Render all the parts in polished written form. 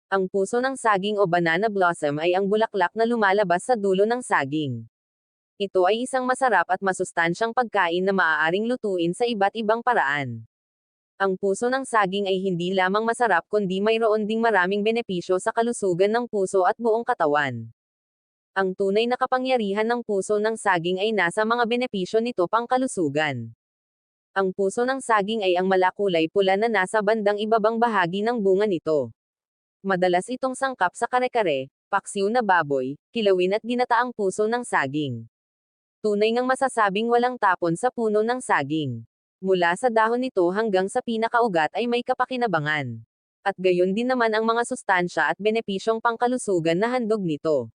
Ang puso ng saging o banana blossom ay ang bulaklak na lumalabas sa dulo ng saging. Ito ay isang masarap at masustansyang pagkain na maaaring lutuin sa iba't ibang paraan. Ang puso ng saging ay hindi lamang masarap kundi mayroon ding maraming benepisyo sa kalusugan ng puso at buong katawan. Ang tunay na kapangyarihan ng puso ng saging ay nasa mga benepisyo nito pangkalusugan. Ang puso ng saging ay ang malakulay pula na nasa bandang ibabang bahagi ng bunga nito. Madalas itong sangkap sa kare-kare, paksiw na baboy, kilawin at ginataang puso ng saging. Tunay ngang masasabing walang tapon sa puno ng saging. Mula sa dahon nito hanggang sa pinakaugat ay may kapakinabangan. At gayon din naman ang mga sustansya at benepisyong pangkalusugan na handog nito.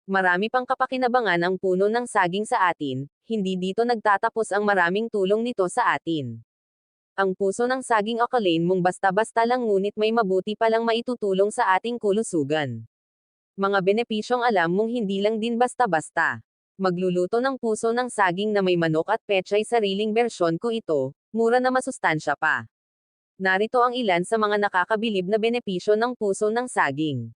Marami pang kapakinabangan ang puno ng saging sa atin, hindi dito nagtatapos ang maraming tulong nito sa atin. Ang puso ng saging akalain mong basta-basta lang ngunit may mabuti palang maitutulong sa ating kulusugan. Mga benepisyong alam mong hindi lang din basta-basta. Magluluto ng puso ng saging na may manok at pechay sariling bersyon ko ito, mura na masustansya pa. Narito ang ilan sa mga nakakabilib na benepisyo ng puso ng saging.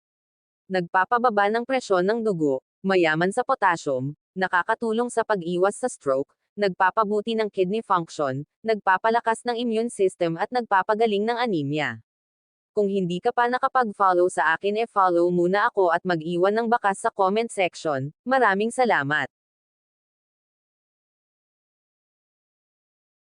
Nagpapababa ng presyon ng dugo, mayaman sa potassium, nakakatulong sa pag-iwas sa stroke, nagpapabuti ng kidney function, nagpapalakas ng immune system at nagpapagaling ng anemia. Kung hindi ka pa nakapag-follow sa akin follow muna ako at mag-iwan ng bakas sa comment section. Maraming salamat.